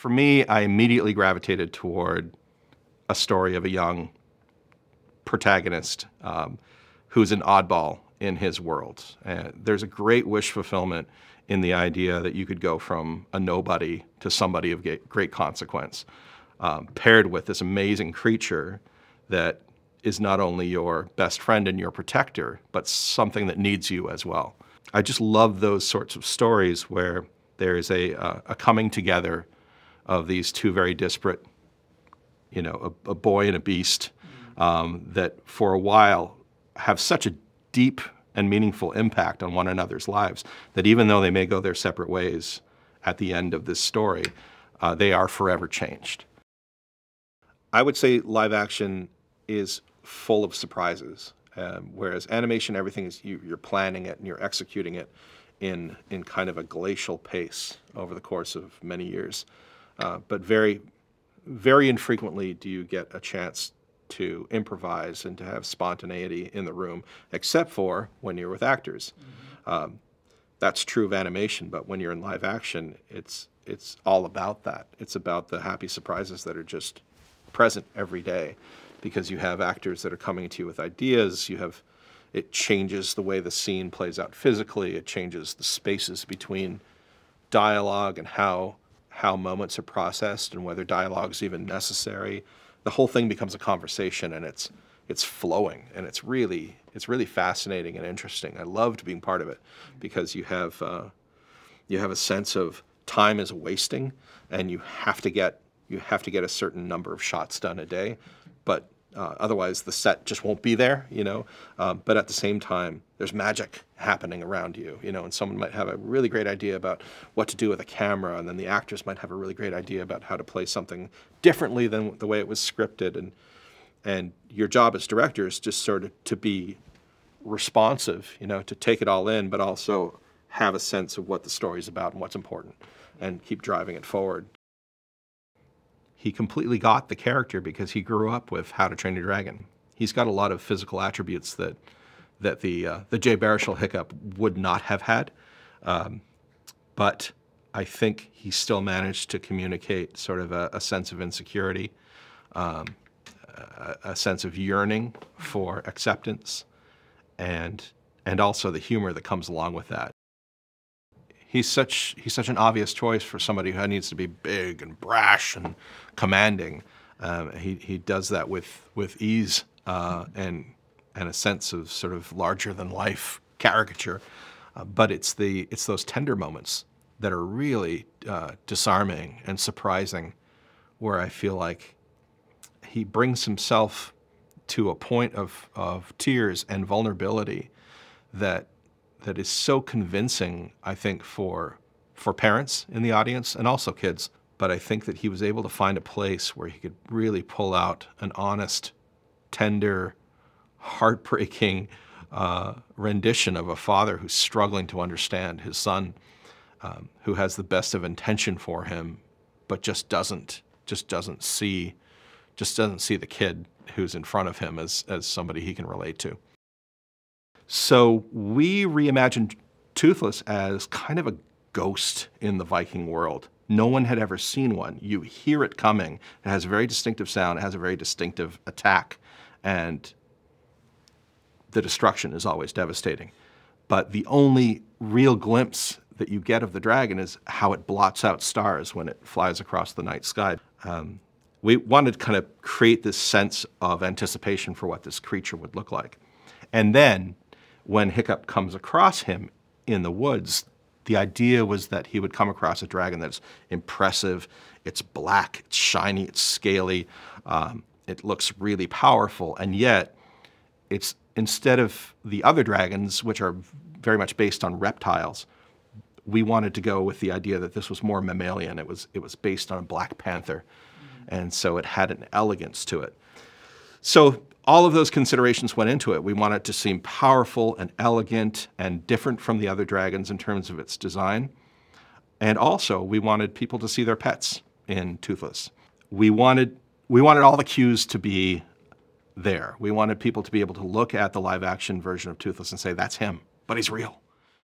For me, I immediately gravitated toward a story of a young protagonist who's an oddball in his world. There's a great wish fulfillment in the idea that you could go from a nobody to somebody of great consequence, paired with this amazing creature that is not only your best friend and your protector, but something that needs you as well. I just love those sorts of stories where there is a coming together of these two very disparate, you know, a boy and a beast, that for a while have such a deep and meaningful impact on one another's lives that even though they may go their separate ways at the end of this story, they are forever changed. I would say live action is full of surprises, whereas animation, everything is you're planning it and you're executing it in kind of a glacial pace over the course of many years. But very, very infrequently do you get a chance to improvise and to have spontaneity in the room, except for when you're with actors. That's true of animation, but when you're in live action, it's all about that. It's about the happy surprises that are just present every day, because you have actors that are coming to you with ideas. It changes the way the scene plays out physically. It changes the spaces between dialogue and how moments are processed and whether dialogue is even necessary. The whole thing becomes a conversation, and it's flowing, and it's really fascinating and interesting. I loved being part of it because you have a sense of time is wasting, and you have to get a certain number of shots done a day, but otherwise the set just won't be there, you know. But at the same time, there's magic happening around you, you know, and someone might have a really great idea about what to do with a camera, and then the actors might have a really great idea about how to play something differently than the way it was scripted, and your job as director is just sort of to be responsive, you know, to take it all in, but also have a sense of what the story's about and what's important, and keep driving it forward. He completely got the character because he grew up with How to Train Your Dragon. He's got a lot of physical attributes that the Jay Baruchel hiccup would not have had, but I think he still managed to communicate sort of a sense of insecurity, a sense of yearning for acceptance, and also the humor that comes along with that. He's such an obvious choice for somebody who needs to be big and brash and commanding. He does that with ease and a sense of sort of larger than life caricature. But it's those tender moments that are really disarming and surprising, where I feel like he brings himself to a point of tears and vulnerability that is so convincing, I think, for parents in the audience and also kids. But I think that he was able to find a place where he could really pull out an honest, tender, heartbreaking rendition of a father who's struggling to understand his son, who has the best of intention for him, but just doesn't see the kid who's in front of him as somebody he can relate to. So we reimagined Toothless as kind of a ghost in the Viking world. No one had ever seen one. You hear it coming. It has a very distinctive sound. It has a very distinctive attack. And the destruction is always devastating. But the only real glimpse that you get of the dragon is how it blots out stars when it flies across the night sky. We wanted to kind of create this sense of anticipation for what this creature would look like. And then, when Hiccup comes across him in the woods, the idea was that he would come across a dragon that's impressive, it's black, it's shiny, it's scaly, it looks really powerful, and yet it's, instead of the other dragons, which are very much based on reptiles, we wanted to go with the idea that this was more mammalian. It was based on a black panther, and so it had an elegance to it. So all of those considerations went into it. We wanted it to seem powerful and elegant and different from the other dragons in terms of its design. And also, we wanted people to see their pets in Toothless. We wanted all the cues to be there. We wanted people to be able to look at the live-action version of Toothless and say, that's him, but he's real.